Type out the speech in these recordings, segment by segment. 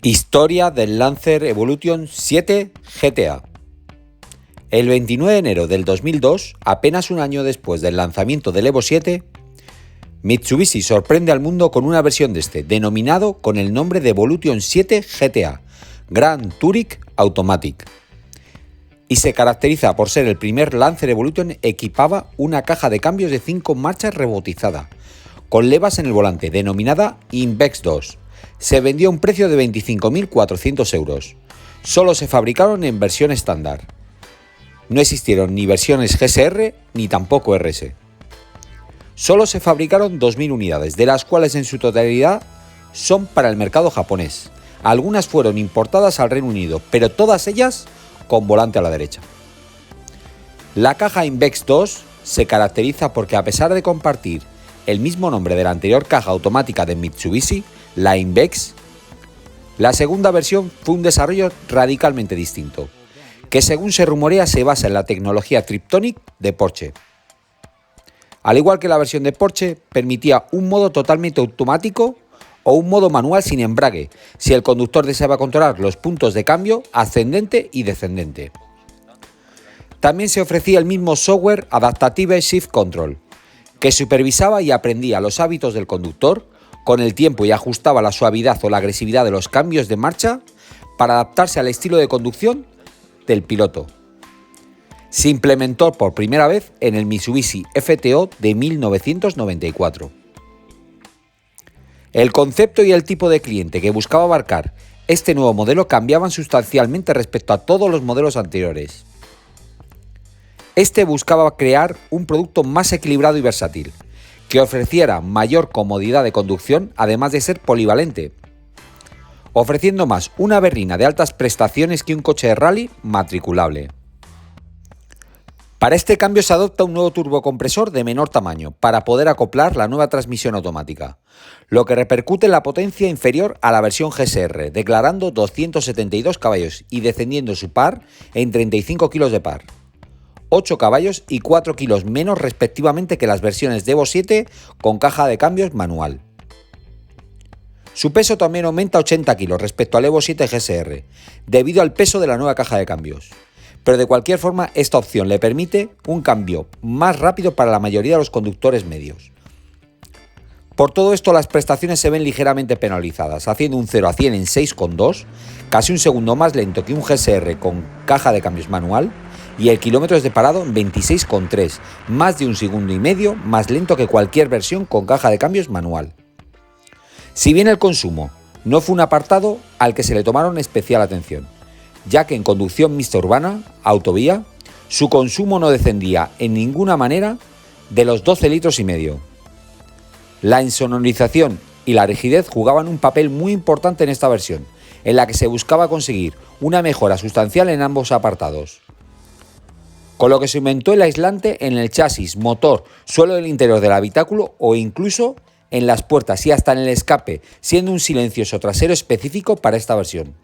Historia del Lancer Evolution 7 GTA. El 29 de enero del 2002, apenas un año después del lanzamiento del Evo 7, Mitsubishi sorprende al mundo con una versión de este, denominado con el nombre de Evolution 7 GTA, Grand Touring Automatic, y se caracteriza por ser el primer Lancer Evolution equipaba una caja de cambios de 5 marchas rebotizada, con levas en el volante, denominada Invex 2. Se vendió a un precio de 25.400 euros. Solo se fabricaron en versión estándar. No existieron ni versiones GSR ni tampoco RS. Solo se fabricaron 2.000 unidades, de las cuales en su totalidad son para el mercado japonés. Algunas fueron importadas al Reino Unido, pero todas ellas con volante a la derecha. La caja Invex 2 se caracteriza porque, a pesar de compartir el mismo nombre de la anterior caja automática de Mitsubishi, la Invex, la segunda versión fue un desarrollo radicalmente distinto, que según se rumorea se basa en la tecnología Triptonic de Porsche. Al igual que la versión de Porsche, permitía un modo totalmente automático o un modo manual sin embrague, si el conductor deseaba controlar los puntos de cambio ascendente y descendente. También se ofrecía el mismo software Adaptative Shift Control, que supervisaba y aprendía los hábitos del conductor con el tiempo y ajustaba la suavidad o la agresividad de los cambios de marcha para adaptarse al estilo de conducción del piloto. Se implementó por primera vez en el Mitsubishi FTO de 1994. El concepto y el tipo de cliente que buscaba abarcar este nuevo modelo cambiaban sustancialmente respecto a todos los modelos anteriores. Este buscaba crear un producto más equilibrado y versátil, que ofreciera mayor comodidad de conducción, además de ser polivalente, ofreciendo más una berlina de altas prestaciones que un coche de rally matriculable. Para este cambio se adopta un nuevo turbocompresor de menor tamaño para poder acoplar la nueva transmisión automática, lo que repercute en la potencia inferior a la versión GSR, declarando 272 caballos y descendiendo su par en 35 kilos de par. 8 caballos y 4 kilos menos respectivamente que las versiones de Evo 7 con caja de cambios manual. Su peso también aumenta 80 kilos respecto al Evo 7 GSR, debido al peso de la nueva caja de cambios. Pero de cualquier forma, esta opción le permite un cambio más rápido para la mayoría de los conductores medios. Por todo esto, las prestaciones se ven ligeramente penalizadas, haciendo un 0 a 100 en 6,2, casi un segundo más lento que un GSR con caja de cambios manual, y el kilómetros de parado en 26,3, más de un segundo y medio más lento que cualquier versión con caja de cambios manual. Si bien el consumo no fue un apartado al que se le tomaron especial atención, ya que en conducción mixta urbana, autovía, su consumo no descendía en ninguna manera de los 12 litros y medio. La insonorización y la rigidez jugaban un papel muy importante en esta versión, en la que se buscaba conseguir una mejora sustancial en ambos apartados, con lo que se aumentó el aislante en el chasis, motor, suelo del interior del habitáculo o incluso en las puertas y hasta en el escape, siendo un silencioso trasero específico para esta versión,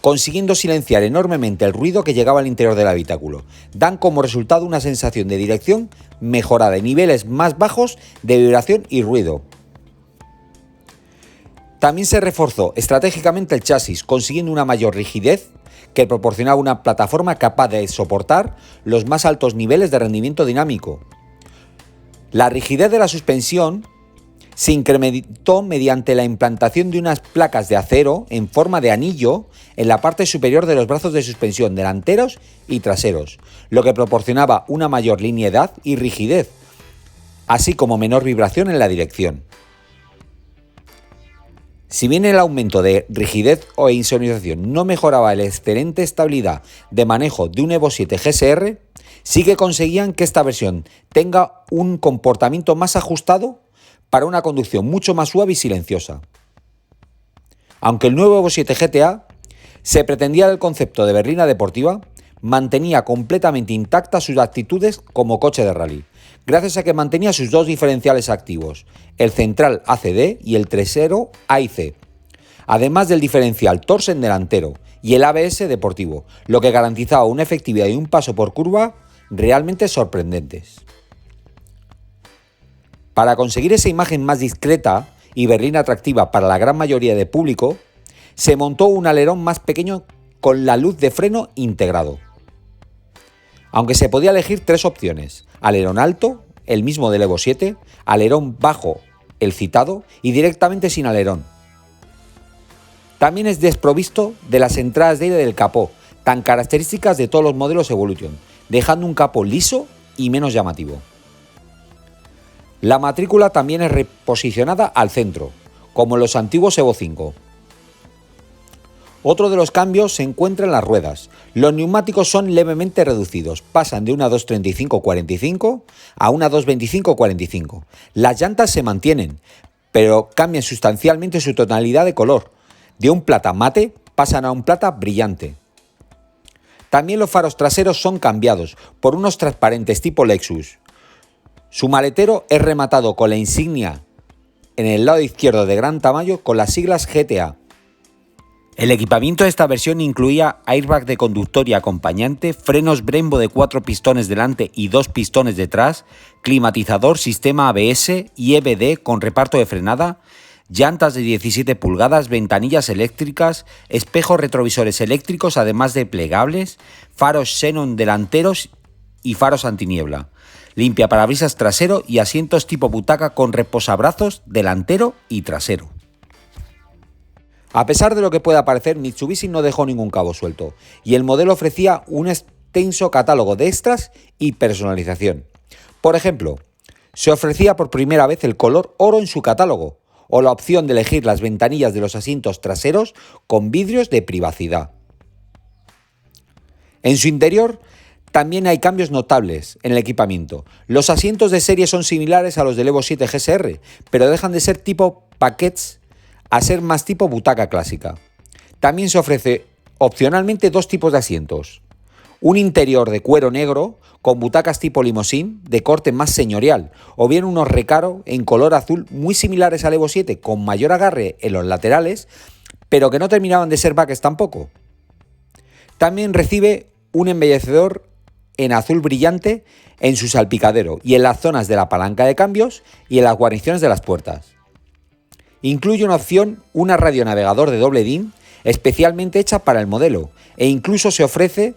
consiguiendo silenciar enormemente el ruido que llegaba al interior del habitáculo. Dan como resultado una sensación de dirección mejorada y niveles más bajos de vibración y ruido. También se reforzó estratégicamente el chasis, consiguiendo una mayor rigidez que proporcionaba una plataforma capaz de soportar los más altos niveles de rendimiento dinámico. La rigidez de la suspensión se incrementó mediante la implantación de unas placas de acero en forma de anillo en la parte superior de los brazos de suspensión delanteros y traseros, lo que proporcionaba una mayor linealidad y rigidez, así como menor vibración en la dirección. Si bien el aumento de rigidez o insonorización no mejoraba la excelente estabilidad de manejo de un Evo 7 GSR, sí que conseguían que esta versión tenga un comportamiento más ajustado para una conducción mucho más suave y silenciosa. Aunque el nuevo Evo 7 GTA se pretendía del concepto de berlina deportiva, mantenía completamente intactas sus actitudes como coche de rally, gracias a que mantenía sus dos diferenciales activos, el central ACD y el trasero AIC, además del diferencial Torsen delantero y el ABS deportivo, lo que garantizaba una efectividad y un paso por curva realmente sorprendentes. Para conseguir esa imagen más discreta y berlina atractiva para la gran mayoría de público, se montó un alerón más pequeño con la luz de freno integrado. Aunque se podía elegir 3 opciones: alerón alto, el mismo del Evo 7, alerón bajo, el citado, y directamente sin alerón. También es desprovisto de las entradas de aire del capó, tan características de todos los modelos Evolution, dejando un capó liso y menos llamativo. La matrícula también es reposicionada al centro, como en los antiguos Evo 5. Otro de los cambios se encuentra en las ruedas. Los neumáticos son levemente reducidos, pasan de una 235-45 a una 225-45. Las llantas se mantienen, pero cambian sustancialmente su tonalidad de color. De un plata mate pasan a un plata brillante. También los faros traseros son cambiados por unos transparentes tipo Lexus. Su maletero es rematado con la insignia en el lado izquierdo de gran tamaño con las siglas GTA. El equipamiento de esta versión incluía airbag de conductor y acompañante, frenos Brembo de 4 pistones delante y 2 pistones detrás, climatizador, sistema ABS y EBD con reparto de frenada, llantas de 17 pulgadas, ventanillas eléctricas, espejos retrovisores eléctricos además de plegables, faros xenón delanteros y faros antiniebla, limpiaparabrisas trasero y asientos tipo butaca con reposabrazos delantero y trasero. A pesar de lo que pueda parecer, Mitsubishi no dejó ningún cabo suelto, y el modelo ofrecía un extenso catálogo de extras y personalización. Por ejemplo, se ofrecía por primera vez el color oro en su catálogo, o la opción de elegir las ventanillas de los asientos traseros con vidrios de privacidad. En su interior también hay cambios notables en el equipamiento. Los asientos de serie son similares a los del Evo 7 GSR, pero dejan de ser tipo paquets a ser más tipo butaca clásica. También se ofrece opcionalmente 2 tipos de asientos. Un interior de cuero negro con butacas tipo limosín de corte más señorial, o bien unos recaro en color azul muy similares al Evo 7 con mayor agarre en los laterales, pero que no terminaban de ser buckets tampoco. También recibe un embellecedor en azul brillante en su salpicadero y en las zonas de la palanca de cambios y en las guarniciones de las puertas. Incluye una opción, una radionavegador de doble DIN especialmente hecha para el modelo, e incluso se ofrece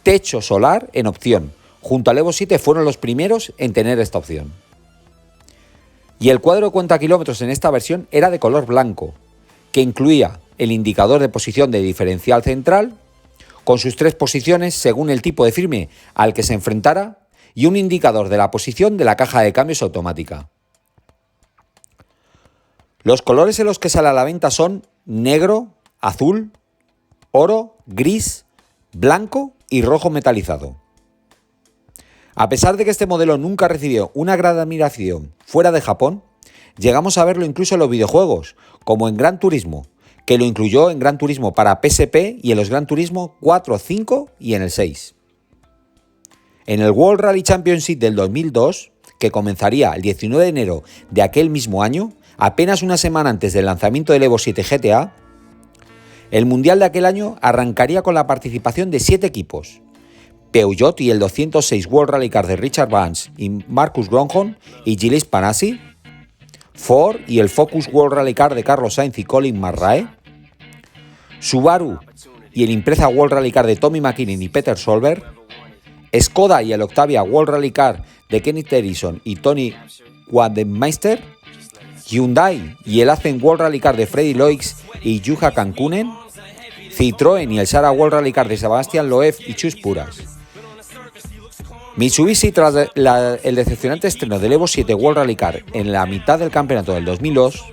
techo solar en opción. Junto al Evo 7 fueron los primeros en tener esta opción. Y el cuadro de cuenta kilómetros en esta versión era de color blanco, que incluía el indicador de posición de diferencial central, con sus 3 posiciones según el tipo de firme al que se enfrentara, y un indicador de la posición de la caja de cambios automática. Los colores en los que sale a la venta son negro, azul, oro, gris, blanco y rojo metalizado. A pesar de que este modelo nunca recibió una gran admiración fuera de Japón, llegamos a verlo incluso en los videojuegos, como en Gran Turismo, que lo incluyó en Gran Turismo para PSP y en los Gran Turismo 4, 5 y en el 6. En el World Rally Championship del 2002, que comenzaría el 19 de enero de aquel mismo año, apenas una semana antes del lanzamiento del Evo 7 GTA, el mundial de aquel año arrancaría con la participación de 7 equipos: Peugeot y el 206 World Rally Car de Richard Vance y Marcus Grönholm y Gilles Panassi, Ford y el Focus World Rally Car de Carlos Sainz y Colin McRae, Subaru y el Impreza World Rally Car de Tommy McKinnon y Peter Solberg, Skoda y el Octavia World Rally Car de Kenny Terison y Tony Wadenmeister, Hyundai y el Accent World Rally Car de Freddy Loix y Juha Kankunen, Citroën y el Sara World Rally Car de Sebastian Loeb y Chus Puras. Mitsubishi, tras el decepcionante estreno del Evo 7 World Rally Car en la mitad del campeonato del 2002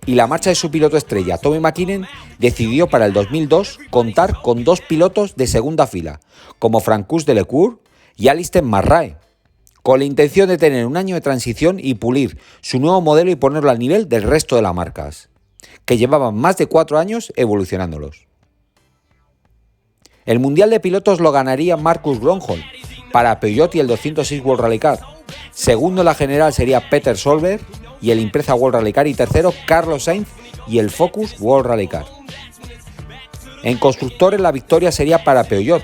y la marcha de su piloto estrella Tommy McKinnon, decidió para el 2002 contar con 2 pilotos de segunda fila, como Francois Delecourt y Alistair McRae, con la intención de tener un año de transición y pulir su nuevo modelo y ponerlo al nivel del resto de las marcas, que llevaban más de 4 años evolucionándolos. El Mundial de Pilotos lo ganaría Marcus Grönholm para Peugeot y el 206 World Rally Car. Segundo en la general sería Peter Solberg y el Impreza World Rally Car, y tercero Carlos Sainz y el Focus World Rally Car. En constructores la victoria sería para Peugeot,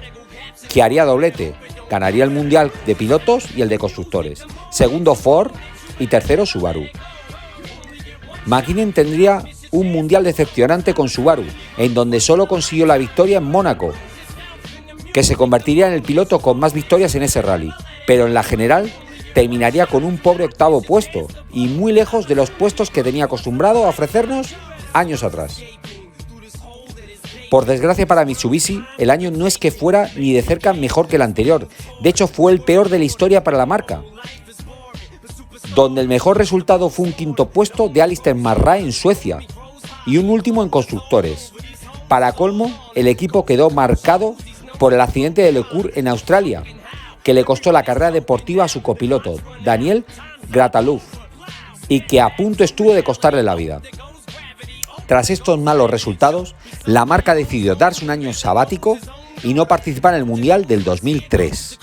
que haría doblete, ganaría el Mundial de Pilotos y el de Constructores. Segundo Ford y tercero Subaru. McKinnon tendría un mundial decepcionante con Subaru, en donde solo consiguió la victoria en Mónaco, que se convertiría en el piloto con más victorias en ese rally, pero en la general terminaría con un pobre octavo puesto y muy lejos de los puestos que tenía acostumbrado a ofrecernos años atrás. Por desgracia para Mitsubishi, el año no es que fuera ni de cerca mejor que el anterior, de hecho fue el peor de la historia para la marca, donde el mejor resultado fue un quinto puesto de Alistair McRae en Suecia y un último en constructores. Para colmo, el equipo quedó marcado por el accidente de Leclerc en Australia, que le costó la carrera deportiva a su copiloto, Daniel Grataluf, y que a punto estuvo de costarle la vida. Tras estos malos resultados, la marca decidió darse un año sabático y no participar en el Mundial del 2003.